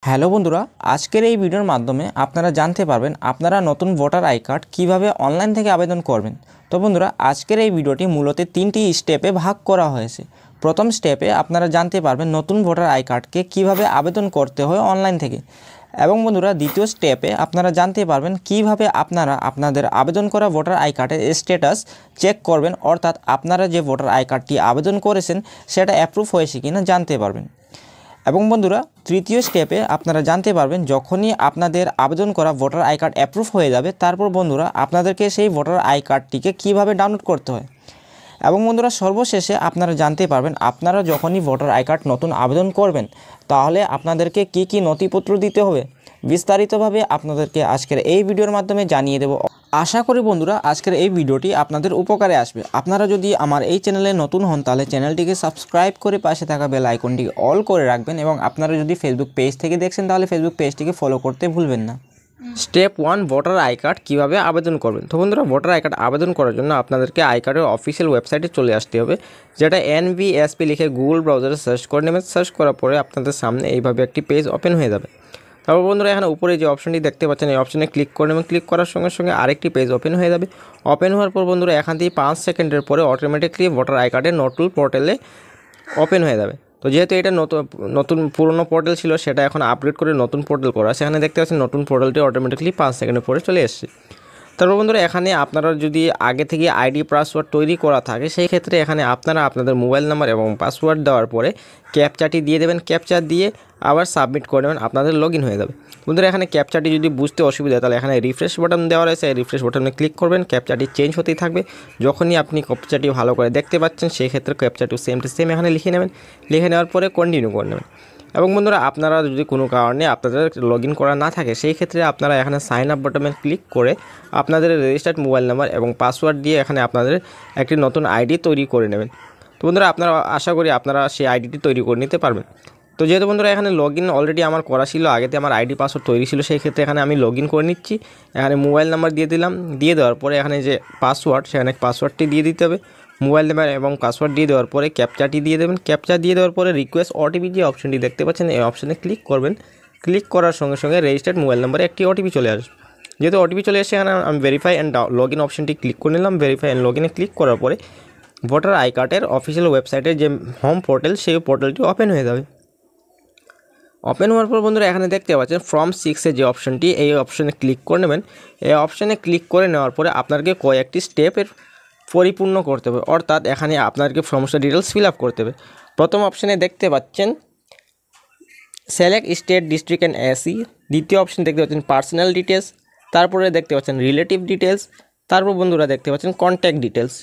Hello বন্ধুরা, আজকের এই ভিডিওর মাধ্যমে আপনারা জানতে পারবেন আপনারা নতুন ভোটার আই কার্ড কীভাবে অনলাইন থেকে আবেদন করবেন। তো বন্ধুরা, আজকের এই ভিডিওটি মূলত 3টি স্টেপে ভাগ করা হয়েছে। প্রথম স্টেপে আপনারা জানতে পারবেন নতুন ভোটার আই কার্ডকে কীভাবে আবেদন করতে হয় অনলাইন থেকে, এবং বন্ধুরা দ্বিতীয় স্টেপে আপনারা জানতে পারবেন কিভাবে আপনারা আপনাদের আবেদন করা ভোটার আই কার্ডের স্ট্যাটাস চেক করবেন, অর্থাৎ আপনারা যে ভোটার আই কার্ডটি আবেদন করেছেন সেটা অ্যাপ্রুভ হয়েছে কিনা জানতে পারবেন। এবং বন্ধুরা তৃতীয় স্টেপে আপনারা জানতে পারবেন যখনই আপনাদের আবেদন করা ভোটার আই কার্ড অ্যাপ্রুভ হয়ে যাবে, তারপর বন্ধুরা আপনাদেরকে সেই ভোটার আই কার্ডটিকে কীভাবে ডাউনলোড করতে হয়। এবং বন্ধুরা সর্বশেষে আপনারা জানতে পারবেন আপনারা যখনই ভোটার আই কার্ড নতুন আবেদন করবেন তাহলে আপনাদেরকে কি কি নথিপত্র দিতে হবে বিস্তারিতভাবে আপনাদেরকে আজকের এই ভিডিওর মাধ্যমে জানিয়ে দেব। আশা করি বন্ধুরা আজকের এই ভিডিওটি আপনাদের উপকারে আসবে। আপনারা যদি আমার এই চ্যানেলে নতুন হন তাহলে চ্যানেলটিকে সাবস্ক্রাইব করে পাশে থাকা বেল আইকনটি অল করে রাখবেন, এবং আপনারা যদি ফেসবুক পেজ থেকে দেখছেন তাহলে ফেসবুক পেজটিকে ফলো করতে ভুলবেন না। স্টেপ 1, ভোটার আই কার্ড কীভাবে আবেদন করবেন। তো বন্ধুরা ভোটার আই কার্ড আবেদন করার জন্য আপনাদেরকে আই কার্ডের অফিসিয়াল ওয়েবসাইটে চলে আসতে হবে, যেটা NVSP লিখে গুগল ব্রাউজারে সার্চ করে নেবেন। সার্চ করার পরে আপনাদের সামনে এইভাবে একটি পেজ ওপেন হয়ে যাবে। তারপর বন্ধুরা এখানে উপরে যে অপশনটি দেখতে পাচ্ছেন এই অপশনে ক্লিক করে নেবেন। ক্লিক করার সঙ্গে সঙ্গে আরেকটি পেজ ওপেন হয়ে যাবে। ওপেন হওয়ার পর বন্ধুরা এখান থেকে 5 সেকেন্ডের পরে অটোমেটিকলি ভোটার আই কার্ডের নতুন পোর্টালে ওপেন হয়ে যাবে। তো যেহেতু এটা নতুন পুরনো পোর্টাল ছিল সেটা এখন আপডেট করে নতুন পোর্টাল করা, সেখানে দেখতে পাচ্ছেন নতুন পোর্টালটি অটোমেটিকলি 5 সেকেন্ডের পরে চলে এসেছে। তারপর বন্ধুরা এখানে আপনারা যদি আগে থেকে আইডি পাসওয়ার্ড তৈরি করা থাকে সেই ক্ষেত্রে এখানে আপনারা আপনাদের মোবাইল নাম্বার এবং পাসওয়ার্ড দেওয়ার পরে ক্যাপচাটি দিয়ে দেবেন। ক্যাপচা দিয়ে আবার সাবমিট করে নেবেন, আপনাদের লগ ইন হয়ে যাবে। বন্ধুরা এখানে ক্যাপচাটি যদি বুঝতে অসুবিধা হয় তাহলে এখানে রিফ্রেশ বাটন দেওয়া রয়েছে, এই রিফ্রেশ বাটনে ক্লিক করবেন। ক্যাপচাটি চেঞ্জ হতেই থাকবে। যখনই আপনি ক্যাপচাটি ভালো করে দেখতে পাচ্ছেন সেই ক্ষেত্রে ক্যাপচাটি সেম টু সেম এখানে লিখে নেবেন। লিখে নেওয়ার পরে কন্টিনিউ করে নেবেন। এবং বন্ধুরা আপনারা যদি কোনো কারণে আপনাদের লগ ইন করা না থাকে সেই ক্ষেত্রে আপনারা এখানে সাইন আপ বাটনে ক্লিক করে আপনাদের রেজিস্টার্ড মোবাইল নাম্বার এবং পাসওয়ার্ড দিয়ে এখানে আপনাদের একটি নতুন আইডি তৈরি করে নেবেন। তো বন্ধুরা আপনারা আশা করি আপনারা সেই আইডিটি তৈরি করে নিতে পারবেন। তো যেহেতু বন্ধুরা এখানে লগ ইন অলরেডি আমার করা ছিল, আগেতে আমার আইডি পাসওয়ার্ড তৈরি ছিল, সেই ক্ষেত্রে এখানে আমি লগ ইন করে নিচ্ছি। এখানে মোবাইল নাম্বার দিয়ে দিলাম। দিয়ে দেওয়ার পরে এখানে যে পাসওয়ার্ড সেখানে পাসওয়ার্ডটি দিয়ে দিতে হবে। মোবাইল নাম্বার এবং পাসওয়ার্ড দিয়ে দেওয়ার পরে ক্যাপচাটি দিয়ে দেবেন। ক্যাপচা দিয়ে দেওয়ার পরে রিকোয়েস্ট ওটিপি যে অপশনটি দেখতে পাচ্ছেন এই অপশনে ক্লিক করবেন। ক্লিক করার সঙ্গে সঙ্গে রেজিস্টার্ড মোবাইল নাম্বারে একটি ওটিপি চলে আসবে। যেহেতু ওটিপি চলে এসে এখানে আমি ভেরিফাই অ্যান্ড লগ ইন অপশনটি ক্লিক করে নিলাম। ভেরিফাই অ্যান্ড লগ ইনে ক্লিক করার পরে ভোটার আই কার্ডের অফিসিয়াল ওয়েবসাইটের যে হোম পোর্টাল সেই পোর্টালটি ওপেন হয়ে যাবে। ওপেন হওয়ার পর বন্ধুরা এখানে দেখতে পাচ্ছেন ফর্ম 6 যে অপশনটি, এই অপশনে ক্লিক করে নেবেন। এই অপশনে ক্লিক করে নেওয়ার পরে আপনাকে কয়েকটি স্টেপের পরিপূর্ণ করতে হবে, অর্থাৎ এখানে আপনাকে সমস্ত ডিটেলস ফিল আপ করতে হবে। প্রথম অপশনে দেখতে পাচ্ছেন select state district and AC. দ্বিতীয় অপশন দেখতে পাচ্ছেন পার্সোনাল ডিটেলস। তারপরে দেখতে পাচ্ছেন রিলেটিভ ডিটেলস। তারপর বন্ধুরা দেখতে পাচ্ছেন কন্ট্যাক্ট ডিটেলস।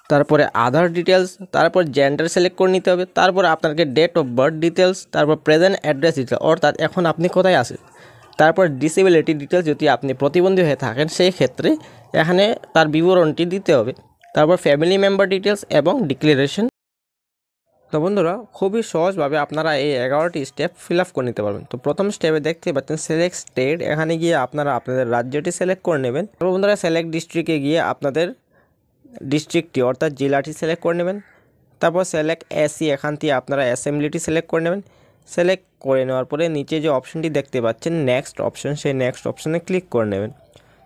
তারপরে আধার ডিটেলস। তারপর জেন্ডার সিলেক্ট করে নিতে হবে। তারপর আপনাকে ডেট অফ বার্থ ডিটেলস। তারপর প্রেজেন্ট অ্যাড্রেস ডিটেলস, অর্থাৎ এখন আপনি কোথায় আছেন। তারপর ডিসেবিলিটি ডিটেলস, যদি আপনি প্রতিবন্ধী হয়ে থাকেন সেই ক্ষেত্রে এখানে তার বিবরণটি দিতে হবে। তারপর ফ্যামিলি মেম্বার ডিটেলস এবং ডিক্লারেশন। তো বন্ধুরা খুবই সহজভাবে আপনারা এই 11টি স্টেপ ফিল আপ করে নিতে পারবেন। তো প্রথম স্টেপে দেখতে পাচ্ছেন সিলেক্ট স্টেট, এখানে গিয়ে আপনারা আপনাদের রাজ্যটি সিলেক্ট করে নেবেন। তারপর বন্ধুরা সিলেক্ট ডিস্ট্রিক্টে গিয়ে আপনাদের ডিস্ট্রিক্টটি অর্থাৎ জেলাটি সিলেক্ট করে নেবেন। তারপর সিলেক্ট এসি, এখান থেকে আপনারা অ্যাসেম্বলিটি সিলেক্ট করে নেবেন। সিলেক্ট করে নেওয়ার পরে নিচে যে অপশনটি দেখতে পাচ্ছেন নেক্সট অপশন, সেই নেক্সট অপশনে ক্লিক করে নেবেন।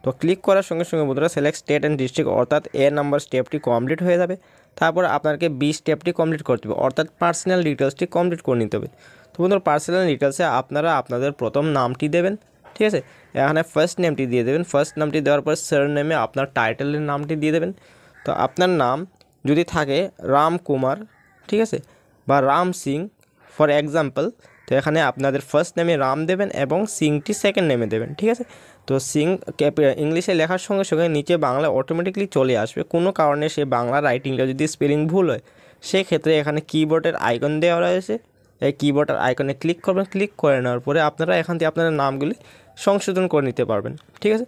তো ক্লিক করার সঙ্গে সঙ্গে বন্ধুরা সিলেক্ট স্টেট অ্যান্ড ডিস্ট্রিক্ট অর্থাৎ নাম্বার স্টেপটি কমপ্লিট হয়ে যাবে। তারপর আপনাকে স্টেপটি কমপ্লিট করতে হবে, অর্থাৎ পার্সোনাল ডিটেলসটি কমপ্লিট করে নিতে হবে। তো বন্ধুরা পার্সোনাল ডিটেলসে আপনারা আপনাদের প্রথম নামটি দেবেন, ঠিক আছে। এখানে ফার্স্ট নেমটি দিয়ে দেবেন। ফার্স্ট নামটি দেওয়ার পর সারনেমে আপনার টাইটেলের নামটি দিয়ে দেবেন। তো আপনার নাম যদি থাকে রাম কুমার, ঠিক আছে, বা রাম সিং ফর এক্সাম্পল, তো এখানে আপনাদের ফার্স্ট নেমে রাম দেবেন এবং সিংটি সেকেন্ড নেমে দেবেন, ঠিক আছে। তো সিং ইংলিশে লেখার সঙ্গে সঙ্গে নিচে বাংলা অটোমেটিকলি চলে আসবে। কোনো কারণে সে বাংলা রাইটিংটা যদি স্পেলিং ভুল হয় সেক্ষেত্রে এখানে কিবোর্ডের আইকন দেওয়া রয়েছে, এই কিবোর্ডের আইকনে ক্লিক করবেন। ক্লিক করে নেওয়ার পরে আপনারা এখান থেকে আপনাদের নামগুলি সংশোধন করে নিতে পারবেন, ঠিক আছে।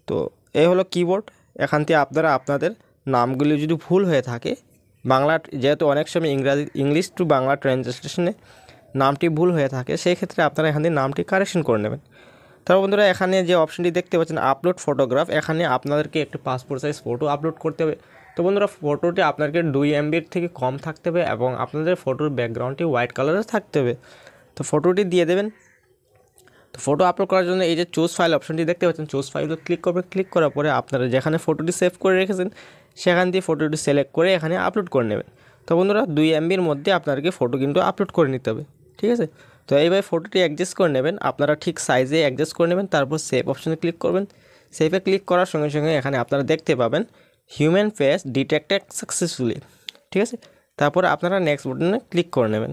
তো এই হলো কিবোর্ড। এখান থেকে আপনারা আপনাদের নামগুলি যদি ভুল হয়ে থাকে, বাংলা যেহেতু অনেক সময় ইংলিশ টু বাংলা ট্রান্সলেশনে নামটি ভুল হয়ে থাকে সেই ক্ষেত্রে আপনারা এখান থেকে নামটি কারেকশন করে নেবেন। তারপর বন্ধুরা এখানে যে অপশনটি দেখতে পাচ্ছেন আপলোড ফটোগ্রাফ, এখানে আপনাদেরকে একটি পাসপোর্ট সাইজ ফটো আপলোড করতে হবে। তো বন্ধুরা ফটোটি আপনাকে 2 MB থেকে কম থাকতে হবে এবং আপনাদের ফটোর ব্যাকগ্রাউন্ডটি হোয়াইট কালারের থাকতে হবে। তো ফটোটি দিয়ে দেবেন। তো ফটো আপলোড করার জন্য এই যে চুজ ফাইল অপশনটি দেখতে পাচ্ছেন, চুজ ফাইলে ক্লিক করবেন। ক্লিক করার পরে আপনারা যেখানে ফটোটি সেভ করে রেখেছেন সেখান থেকে ফটোটি সিলেক্ট করে এখানে আপলোড করে নেবেন। তো বন্ধুরা 2 MBর মধ্যে আপনাদেরকে ফটো কিন্তু আপলোড করে নিতে হবে, ঠিক আছে। তো এইভাবে ফটোটি অ্যাডজাস্ট করে নেবেন, আপনারা ঠিক সাইজে অ্যাডজাস্ট করে নেবেন। তারপর সেভ অপশনে ক্লিক করবেন। সেভে ক্লিক করার সঙ্গে সঙ্গে এখানে আপনারা দেখতে পাবেন হিউম্যান ফেস ডিটেক্টেড সাকসেসফুলি, ঠিক আছে। তারপর আপনারা নেক্সট বাটনে ক্লিক করে নেবেন।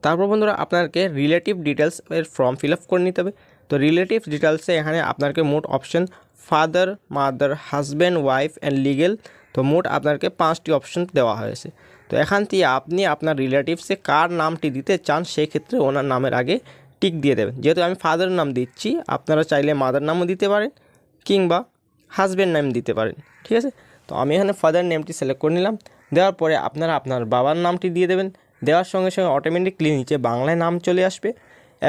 তারপর বন্ধুরা আপনাকে রিলেটিভ ডিটেলস এর ফর্ম ফিল আপ করে নিতে হবে। তো রিলেটিভ ডিটেলসে এখানে আপনাকে মোট option father, mother, husband, wife and legal, তো মোট আপনাকে 5টি অপশন দেওয়া হয়েছে। তো এখান থেকে আপনি আপনার রিলেটিভসে কার নামটি দিতে চান সেই ক্ষেত্রে ওনার নামের আগে টিক দিয়ে দেবেন। যেহেতু আমি ফাদারের নাম দিচ্ছি, আপনারা চাইলে মাদার নামও দিতে পারেন কিংবা হাজব্যান্ড নাম দিতে পারেন, ঠিক আছে। তো আমি এখানে ফাদার নেমটি সিলেক্ট করে নিলাম। দেওয়ার পরে আপনারা আপনার বাবার নামটি দিয়ে দেবেন। দেওয়ার সঙ্গে সঙ্গে অটোমেটিকলি নিচে বাংলায় নাম চলে আসবে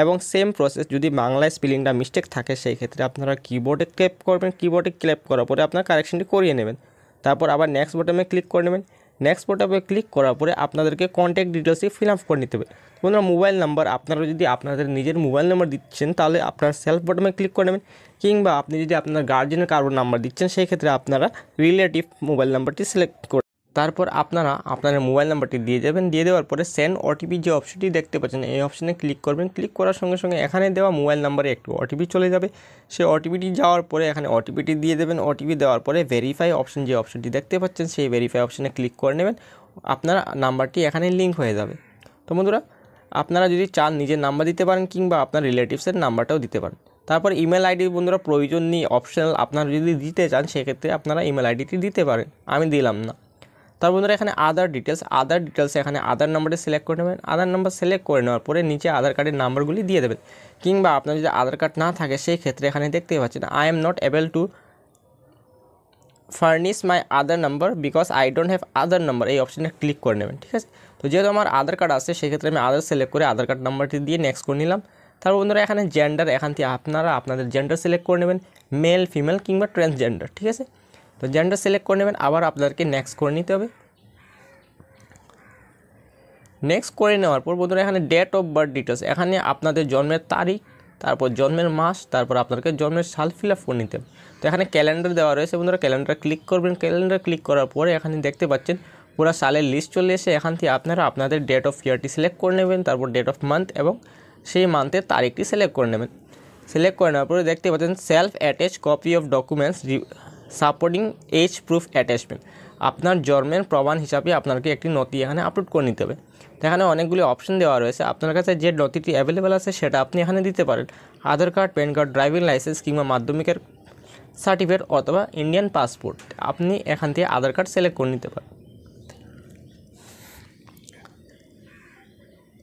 এবং সেম প্রসেস, যদি বাংলায় স্পেলিংটা মিস্টেক থাকে সেই ক্ষেত্রে আপনারা কিবোর্ডে ক্লিক করবেন। কিবোর্ডে ক্লিক করার পরে আপনার কারেকশনটি করিয়ে নেবেন। তারপর আবার নেক্সট বাটনে ক্লিক করে নেবেন। নেক্সট বাটনে ক্লিক করার পরে আপনাদেরকে কন্ট্যাক্ট ডিটেলসই ফিল আপ করে নিতে হবে। বন্ধুরা মোবাইল নাম্বার, আপনারা যদি আপনাদের নিজের মোবাইল নাম্বার দিচ্ছেন তাহলে আপনার সেলফ বাটনে ক্লিক করে নেবেন, কিংবা আপনি যদি আপনার গার্জিয়ানের কারোর নাম্বার দিচ্ছেন সেই ক্ষেত্রে আপনারা রিলেটিভ মোবাইল নাম্বারটি সিলেক্ট করে তারপর আপনারা আপনাদের মোবাইল নাম্বারটি দিয়ে দেবেন। দিয়ে দেওয়ার পরে সেন্ড ওটিপি যে অপশনটি দেখতে পাচ্ছেন এই অপশনে ক্লিক করবেন। ক্লিক করার সঙ্গে সঙ্গে এখানে দেওয়া মোবাইল নাম্বারে একটু ওটিপি চলে যাবে। সেই ওটিপিটি যাওয়ার পরে এখানে ওটিপিটি দিয়ে দেবেন। ওটিপি দেওয়ার পরে ভেরিফাই অপশন যে অপশনটি দেখতে পাচ্ছেন সেই ভেরিফাই অপশনে ক্লিক করে নেবেন। আপনার নাম্বারটি এখানে লিঙ্ক হয়ে যাবে। তো বন্ধুরা আপনারা যদি চান নিজের নাম্বার দিতে পারেন কিংবা আপনার রিলেটিভসের নাম্বারটাও দিতে পারেন। তারপর ইমেল আইডি বন্ধুরা প্রয়োজন নেই, অপশনাল। আপনারা যদি দিতে চান সেক্ষেত্রে আপনারা ইমেল আইডিটি দিতে পারেন, আমি দিলাম না। তার বন্ধুরা এখানে আদার ডিটেলস এখানে আধার নাম্বারটি সিলেক্ট করে নেবেন। আধার নাম্বার সিলেক্ট করে নেওয়ার পরে নিচে আধার কার্ডের নাম্বারগুলি দিয়ে দেবেন, কিংবা আপনার যদি আধার কার্ড না থাকে সেই ক্ষেত্রে এখানে দেখতেই পাচ্ছেন I am not able to furnish my other number because I don't have other number, এই অপশানে ক্লিক করে নেবেন, ঠিক আছে। তো যেহেতু আমার আধার কার্ড আছে সেক্ষেত্রে আমি আধার সিলেক্ট করে আধার কার্ড নাম্বারটি দিয়ে নেক্সট করে নিলাম। তারপর বন্ধুরা এখানে জেন্ডার, এখান থেকে আপনারা আপনাদের জেন্ডার সিলেক্ট করে নেবেন, মেল, ফিমেল কিংবা ট্রান্সজেন্ডার, ঠিক আছে। তো জেন্ডার সিলেক্ট করে নেবেন, আবার আপনাদেরকে নেক্সট করে নিতে হবে। নেক্সট করে নেওয়ার পর বন্ধুরা এখানে ডেট অফ বার্থ ডিটেলস, এখানে আপনাদের জন্মের তারিখ, তারপর জন্মের মাস, তারপর আপনাদেরকে জন্মের সাল ফিল আপ করে নিতে হবে। তো এখানে ক্যালেন্ডার দেওয়া রয়েছে বন্ধুরা, ক্যালেন্ডার ক্লিক করবেন। ক্যালেন্ডার ক্লিক করার পরে এখানে দেখতে পাচ্ছেন পুরো সালের লিস্ট চলে এসে এখান থেকে আপনারা আপনাদের ডেট অফ ইয়ারটি সিলেক্ট করে নেবেন, তারপর ডেট অফ মান্থ এবং সেই মান্থের তারিখটি সিলেক্ট করে নেবেন। সিলেক্ট করে নেওয়ার পরে দেখতে পাচ্ছেন self attach copy of documents supporting as proof attachment, আপনার জন্মের প্রমাণ হিসাবে আপনাকে একটি নথি এখানে আপলোড করে নিতে হবে। এখানে অনেকগুলি অপশন দেওয়া রয়েছে, আপনার কাছে যে নথিটি অ্যাভেলেবেল আছে সেটা আপনি এখানে দিতে পারেন। Aadhaar card, PAN card, driving licence কিংবা মাধ্যমিকের সার্টিফিকেট অথবা ইন্ডিয়ান পাসপোর্ট, আপনি এখান থেকে আধার কার্ড সিলেক্ট করে নিতে পারেন।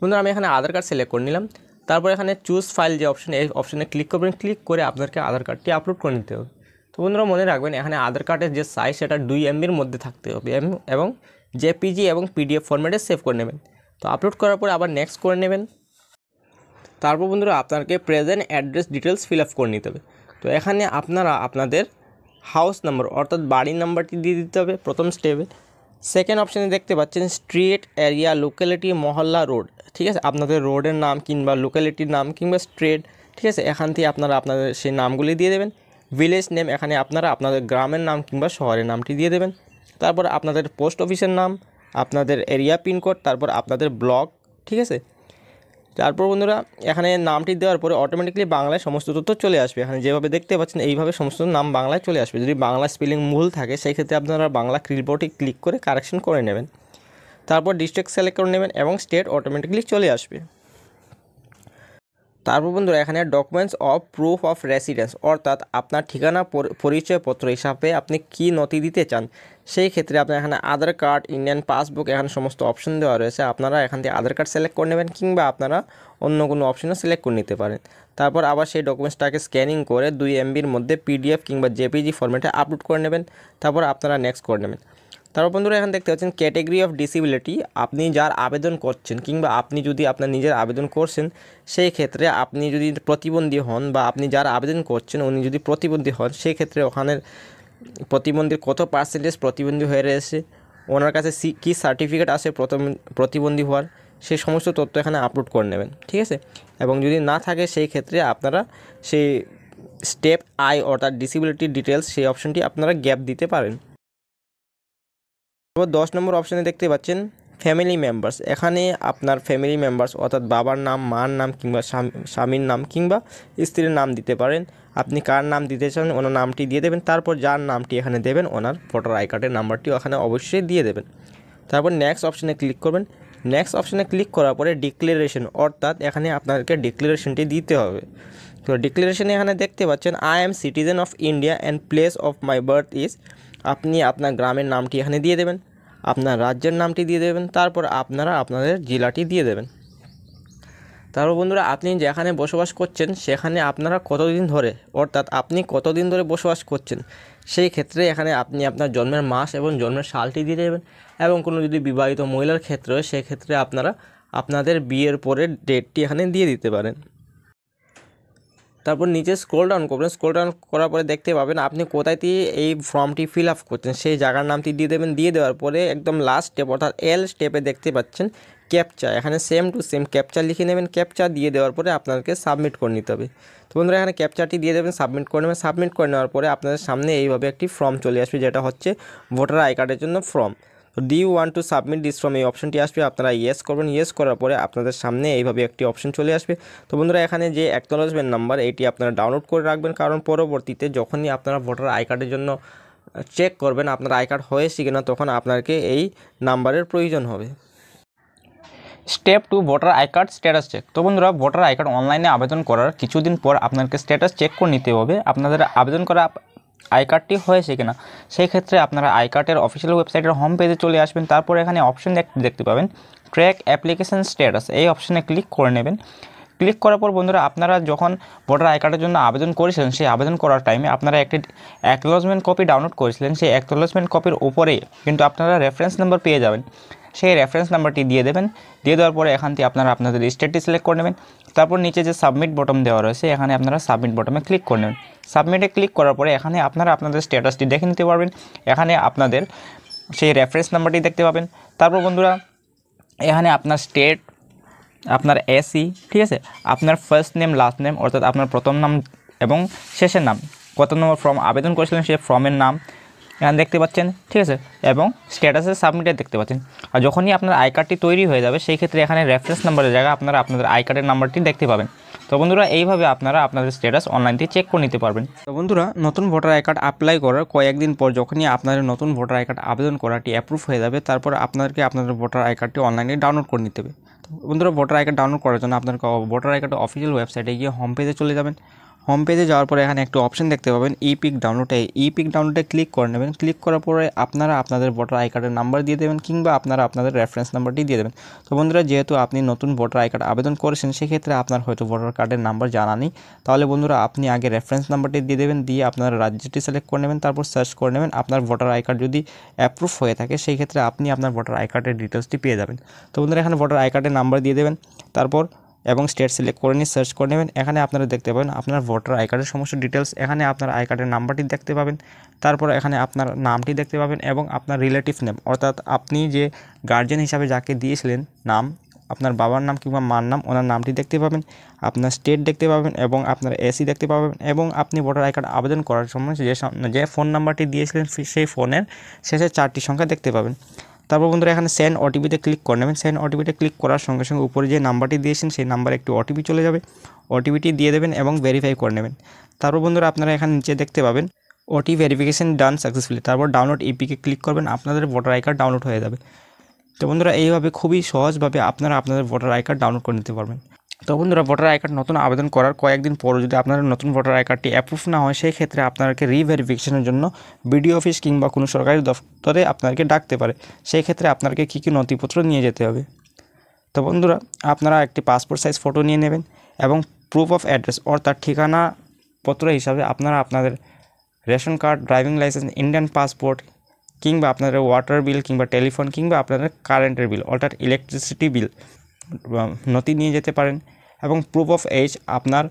বন্ধুরা আমি এখানে আধার কার্ড সিলেক্ট করে নিলাম। তারপর এখানে চুজ ফাইল যে অপশন, এই অপশনে ক্লিক করবেন। ক্লিক করে আপনাকে আধার কার্ডটি আপলোড করে নিতে হবে। তো বন্ধুরা মনে রাখবেন এখানে আধার কার্ডের যে সাইজ সেটা 2 MBর মধ্যে থাকতে হবে এবং জেপিজি এবং পিডিএফ ফরম্যাটে সেভ করে নেবেন। তো আপলোড করার পর আবার নেক্সট করে নেবেন। তারপর বন্ধুরা আপনাকে present address details fill up করে নিতে হবে। তো এখানে আপনারা আপনাদের হাউস নাম্বার অর্থাৎ বাড়ির নাম্বারটি দিয়ে দিতে হবে প্রথম স্টেপে। সেকেন্ড অপশানে দেখতে পাচ্ছেন স্ট্রিট, এরিয়া, লোকালিটি, মহল্লা, রোড, ঠিক আছে। আপনাদের রোডের নাম কিংবা লোকালিটির নাম কিংবা স্ট্রিট, ঠিক আছে, এখান থেকে আপনারা আপনাদের সেই নামগুলি দিয়ে দেবেন। ভিলেজ নেম, এখানে আপনারা আপনাদের গ্রামের নাম কিংবা শহরের নামটি দিয়ে দেবেন। তারপর আপনাদের পোস্ট অফিসের নাম, আপনাদের এরিয়া পিনকোড, তারপর আপনাদের ব্লক, ঠিক আছে। তারপর বন্ধুরা এখানে নামটি দেওয়ার পরে অটোমেটিকলি বাংলায় সমস্ত তথ্য চলে আসবে। এখানে যেভাবে দেখতে পাচ্ছেন এইভাবে সমস্ত নাম বাংলায় চলে আসবে। যদি বাংলা স্পেলিং ভুল থাকে সেই ক্ষেত্রে আপনারা বাংলা কিবোর্ডে ক্লিক করে কারেকশন করে নেবেন। তারপর ডিস্ট্রিক্ট সিলেক্ট করে নেবেন এবং স্টেট অটোমেটিকলি চলে আসবে। তারপর বন্ধুরা এখানে documents of proof of residence, অর্থাৎ আপনার ঠিকানা পরিচয়পত্র হিসাবে আপনি কি নথি দিতে চান সেই ক্ষেত্রে আপনার এখানে আধার কার্ড, ইন্ডিয়ান পাসবুক, এখানে সমস্ত অপশন দেওয়া রয়েছে। আপনারা এখান থেকে আধার কার্ড সিলেক্ট করে নেবেন কিংবা আপনারা অন্য কোনো অপশনও সিলেক্ট করে নিতে পারেন। তারপর আবার সেই ডকুমেন্টসটাকে স্ক্যানিং করে 2 MBর মধ্যে পিডিএফ কিংবা জেপিজি ফরম্যাটে আপলোড করে নেবেন। তারপর আপনারা নেক্সট করে নেবেন। তারপর বন্ধুরা এখানে দেখতে পাচ্ছেন ক্যাটেগরি অফ ডিসেবিলিটি, আপনি যার আবেদন করছেন কিংবা আপনি যদি আপনার নিজের আবেদন করছেন সেই ক্ষেত্রে আপনি যদি প্রতিবন্ধী হন বা আপনি যার আবেদন করছেন উনি যদি প্রতিবন্ধী হন সেই ক্ষেত্রে ওখানের প্রতিবন্ধীর কত পার্সেন্টেজ প্রতিবন্ধী হয়ে রয়েছে, ওনার কাছে কী সার্টিফিকেট আছে প্রতিবন্ধী হওয়ার, সেই সমস্ত তথ্য এখানে আপলোড করে নেবেন, ঠিক আছে। এবং যদি না থাকে সেই ক্ষেত্রে আপনারা সেই স্টেপ আই অর্থাৎ ডিসেবিলিটি ডিটেলস সেই অপশনটি আপনারা গ্যাপ দিতে পারেন। তারপর 10 নম্বর অপশানে দেখতে পাচ্ছেন ফ্যামিলি মেম্বার্স। এখানে আপনার ফ্যামিলি মেম্বার্স অর্থাৎ বাবার নাম, মার নাম কিংবা স্বামীর নাম কিংবা স্ত্রীর নাম দিতে পারেন। আপনি কার নাম দিতে চান ওনার নামটি দিয়ে দেবেন, তারপর যার নামটি এখানে দেবেন ওনার ভোটার আই কার্ডের নাম্বারটিও এখানে অবশ্যই দিয়ে দেবেন। তারপর নেক্সট অপশানে ক্লিক করবেন। নেক্সট অপশানে ক্লিক করার পরে ডিক্লারেশন অর্থাৎ এখানে আপনাদেরকে ডিক্লারেশনটি দিতে হবে। তো ডিক্লারেশনে এখানে দেখতে পাচ্ছেন I am citizen of India and place of my birth is. আপনি আপনার গ্রামের নামটি এখানে দিয়ে দেবেন, আপনার রাজ্যের নামটি দিয়ে দেবেন, তারপর আপনারা আপনাদের জেলাটি দিয়ে দেবেন। তারপর বন্ধুরা আপনি যেখানে বসবাস করছেন সেখানে আপনারা কতদিন ধরে অর্থাৎ আপনি কতদিন ধরে বসবাস করছেন সেই ক্ষেত্রে এখানে আপনি আপনার জন্মের মাস এবং জন্মের সালটি দিয়ে দেবেন। এবং কোনো যদি বিবাহিত মহিলার ক্ষেত্রে হয় সেক্ষেত্রে আপনারা আপনাদের বিয়ের পরের ডেটটি এখানে দিয়ে দিতে পারেন। তারপর নিচে স্ক্রল ডাউন করবেন। স্ক্রল ডাউন করার পরে দেখতে পাবেন আপনি কোথায় দিয়ে এই ফর্মটি ফিল আপ করছেন সেই জায়গার নামটি দিয়ে দেবেন। দিয়ে দেওয়ার পরে একদম লাস্ট স্টেপ অর্থাৎ এল স্টেপে দেখতে পাচ্ছেন ক্যাপচা, এখানে সেম টু সেম ক্যাপচা লিখে নেবেন। ক্যাপচা দিয়ে দেওয়ার পরে আপনাকে সাবমিট করে নিতে হবে। তো বন্ধুরা এখানে ক্যাপচাটি দিয়ে দেবেন, সাবমিট করে নেবেন। সাবমিট করে নেওয়ার পরে আপনাদের সামনে এইভাবে একটি ফর্ম চলে আসবে যেটা হচ্ছে ভোটার আই কার্ডের জন্য ফর্ম। তো do you want to submit this form এই অপশনটি আসবে, আপনারা ইয়েস করবেন। ইয়েস করার পরে আপনাদের সামনে এইভাবে একটি অপশন চলে আসবে। তো বন্ধুরা এখানে যে অ্যাকনোলেজমেন্ট নাম্বার এইটি আপনারা ডাউনলোড করে রাখবেন, কারণ পরবর্তীতে যখনই আপনারা ভোটার আই কার্ডের জন্য চেক করবেন আপনার আই কার্ড হয়েছে কিনা তখন আপনাকে এই নাম্বারের প্রয়োজন হবে। Step 2 voter I card status check. তো বন্ধুরা ভোটার আই কার্ড অনলাইনে আবেদন করার কিছুদিন পর আপনাকে স্ট্যাটাস চেক করে নিতে হবে আপনাদের আবেদন করা আই কার্ডটি হয়েছে কিনা। সেই ক্ষেত্রে আপনারা আই কার্ডের অফিসিয়াল ওয়েবসাইটের হোম পেজে চলে আসবেন। তারপর এখানে অপশন দেখতে পাবেন ট্র্যাক অ্যাপ্লিকেশন স্ট্যাটাস, এই অপশনে ক্লিক করে নেবেন। ক্লিক করার পর বন্ধুরা আপনারা যখন ভোটার আই কার্ডের জন্য আবেদন করেছিলেন সেই আবেদন করার টাইমে আপনারা একটি অ্যাকনোলেজমেন্ট কপি ডাউনলোড করেছিলেন, সেই অ্যাকনোলেজমেন্ট কপির উপরে কিন্তু আপনারা রেফারেন্স নাম্বার পেয়ে যাবেন। সেই রেফারেন্স নাম্বারটি দিয়ে দেবেন। দিয়ে দেওয়ার পরে এখান থেকে আপনারা আপনাদের স্টেটটি সিলেক্ট করে নেবেন। তারপর নিচে যে সাবমিট বটন দেওয়া রয়েছে এখানে আপনারা সাবমিট বটনে ক্লিক করে নেবেন। সাবমিটে ক্লিক করার পরে এখানে আপনারা আপনাদের স্ট্যাটাসটি দেখে নিতে পারবেন। এখানে আপনাদের সেই রেফারেন্স নাম্বারটি দেখতে পাবেন। তারপর বন্ধুরা এখানে আপনার স্টেট, আপনার এসি, ঠিক আছে, আপনার ফার্স্ট নেম লাস্ট নেম অর্থাৎ আপনার প্রথম নাম এবং শেষের নাম, কত নম্বর ফর্ম আবেদন করেছিলেন সেই ফর্মের নাম এখানে দেখতে পাচ্ছেন, ঠিক আছে, এবং স্ট্যাটাসের সাবমিটে দেখতে পাচ্ছেন। আর যখনই আপনার আই কার্ডটি তৈরি হয়ে যাবে সেই ক্ষেত্রে এখানে রেফারেন্স নাম্বারের জায়গায় আপনারা আপনাদের আই কার্ডের নাম্বারটি দেখতে পাবেন। তো বন্ধুরা এইভাবে আপনারা আপনাদের স্ট্যাটাস অনলাইন থেকে চেক করে নিতে পারবেন। তো বন্ধুরা নতুন ভোটার আই কার্ড অ্যাপ্লাই করার কয়েকদিন পর যখনই আপনাদের নতুন ভোটার আই কার্ড আবেদন করাটি অ্যাপ্রুভ হয়ে যাবে তারপর আপনাদেরকে আপনাদের ভোটার আই কার্ডটি অনলাইনে ডাউনলোড করে নিতে হবে। তো বন্ধুরা ভোটার আই কার্ড ডাউনলোড করার জন্য আপনার ভোটার আই কার্ড অফিসিয়াল ওয়েবসাইটে গিয়ে হোম পেজে চলে যাবেন। হোম পেজে যাওয়ার পরে এখানে একটা অপশন দেখতে পাবেন ই পিক ডাউনলোড। ই পিক ডাউনলোডে ক্লিক করে নেবেন। ক্লিক করার পরে আপনারা আপনাদের ভোটার আই কার্ডের নাম্বার দিয়ে দেবেন কিংবা আপনারা আপনাদের রেফারেন্স নাম্বারটি দিয়ে দেবেন। তো বন্ধুরা যেহেতু আপনি নতুন ভোটার আই কার্ড আবেদন করেছেন সেক্ষেত্রে আপনার হয়তো ভোটার কার্ডের নাম্বার জানা নেই, তাহলে বন্ধুরা আপনি আগে রেফারেন্স নাম্বারটি দিয়ে দেবেন, দিয়ে আপনার রাজ্যটি সিলেক্ট করে নেবেন, তারপর সার্চ করে নেবেন। আপনার ভোটার আই কার্ড যদি অ্যাপ্রুভ হয়ে থাকে সেই ক্ষেত্রে আপনি আপনার ভোটার আই কার্ডের ডিটেলসটি পেয়ে যাবেন। তো বন্ধুরা এখানে ভোটার আই কার্ডের নাম্বার দিয়ে দেবেন, তারপর এবং স্টেট সিলেক্ট করে নিয়ে সার্চ করে নেবেন। এখানে আপনারা দেখতে পাবেন আপনার ভোটার আই কার্ডের সমস্ত ডিটেলস, এখানে আপনার আই কার্ডের নাম্বারটি দেখতে পাবেন, তারপর এখানে আপনার নামটি দেখতে পাবেন এবং আপনার রিলেটিভ নেম অর্থাৎ আপনি যে গার্জিয়ান হিসাবে যাকে দিয়েছিলেন নাম, আপনার বাবার নাম কিংবা মার নাম, ওনার নামটি দেখতে পাবেন, আপনার স্টেট দেখতে পাবেন এবং আপনার এসি দেখতে পাবেন এবং আপনি ভোটার আই কার্ড আবেদন করার সময় যে ফোন নাম্বারটি দিয়েছিলেন সেই ফোনের শেষে 4টি সংখ্যা দেখতে পাবেন। তারপর বন্ধুরা এখানে সেন্ড ওটিপিতে ক্লিক করে নেবেন। সেন্ড ওটিপিতে ক্লিক করার সঙ্গে সঙ্গে উপরে যে নাম্বারটি দিয়েছেন সেই নাম্বারে একটি ওটিপি চলে যাবে। ওটিপিটি দিয়ে দেবেন এবং ভেরিফাই করে নেবেন। তারপর বন্ধুরা আপনারা এখানে নিচে দেখতে পাবেন ওটি ভেরিফিকেশন ডান সাকসেসফুলি, তারপর ডাউনলোড ইপিকে ক্লিক করবেন, আপনাদের ভোটার আই কার্ড ডাউনলোড হয়ে যাবে। তো বন্ধুরা এইভাবে খুবই সহজভাবে আপনারা আপনাদের ভোটার আই কার্ড ডাউনলোড করে নিতে পারবেন। তো বন্ধুরা ভোটার আই কার্ড নতুন আবেদন করার কয়েকদিন পর যদি আপনার নতুন ভোটার আই কার্ডটি অ্যাপ্রুভ না হয় সেই ক্ষেত্রে আপনাকে রিভেরিফিকেশনের জন্য বিডিও অফিস কিংবা কোনো সরকারি দপ্তরে আপনাকে ডাকতে পারে। সেই ক্ষেত্রে আপনাকে কী কী নথিপত্র নিয়ে যেতে হবে। তো বন্ধুরা আপনারা একটি পাসপোর্ট সাইজ ফটো নিয়ে নেবেন এবং প্রুফ অফ অ্যাড্রেস অর্থাৎ ঠিকানাপত্র হিসাবে আপনারা আপনাদের ration card, driving licence, Indian passport কিংবা আপনাদের ওয়াটার বিল কিংবা টেলিফোন কিংবা আপনাদের কারেন্টের বিল অর্থাৎ ইলেকট্রিসিটি বিল নথি নিয়ে যেতে পারেন এবং প্রুফ অফ এজ আপনার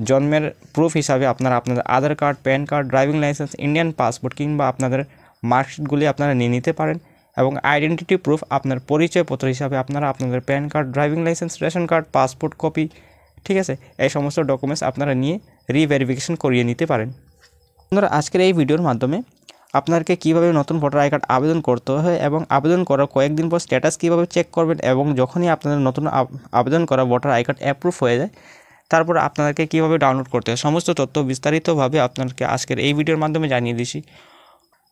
জন্মের প্রুফ হিসাবে আপনারা আপনাদের Aadhaar card, PAN card, driving licence, Indian passport কিংবা আপনাদের মার্কশিটগুলি আপনারা নিয়ে নিতে পারেন এবং আইডেন্টিটি প্রুফ আপনার পরিচয়পত্র হিসাবে আপনারা আপনাদের pan card, driving licence, ration card, passport copy, ঠিক আছে, এই সমস্ত ডকুমেন্টস আপনারা নিয়ে রিভেরিফিকেশন করিয়ে নিতে পারেন। বন্ধুরা, আজকের এই ভিডিওর মাধ্যমে আপনাকে কীভাবে নতুন ভোটার আই কার্ড আবেদন করতে হয় এবং আবেদন করার কয়েকদিন পর স্ট্যাটাস কীভাবে চেক করবেন এবং যখনই আপনাদের নতুন আবেদন করা ভোটার আই কার্ড অ্যাপ্রুভ হয়ে যায় তারপর আপনাদেরকে কীভাবে ডাউনলোড করতে হয় সমস্ত তথ্য বিস্তারিতভাবে আপনাকে আজকের এই ভিডিওর মাধ্যমে জানিয়ে দিছি।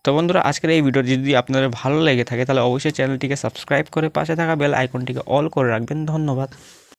তো বন্ধুরা, আজকের এই ভিডিও যদি আপনাদের ভালো লেগে থাকে তাহলে অবশ্যই চ্যানেলটিকে সাবস্ক্রাইব করে পাশে থাকা বেল আইকনটিকে অল করে রাখবেন। ধন্যবাদ।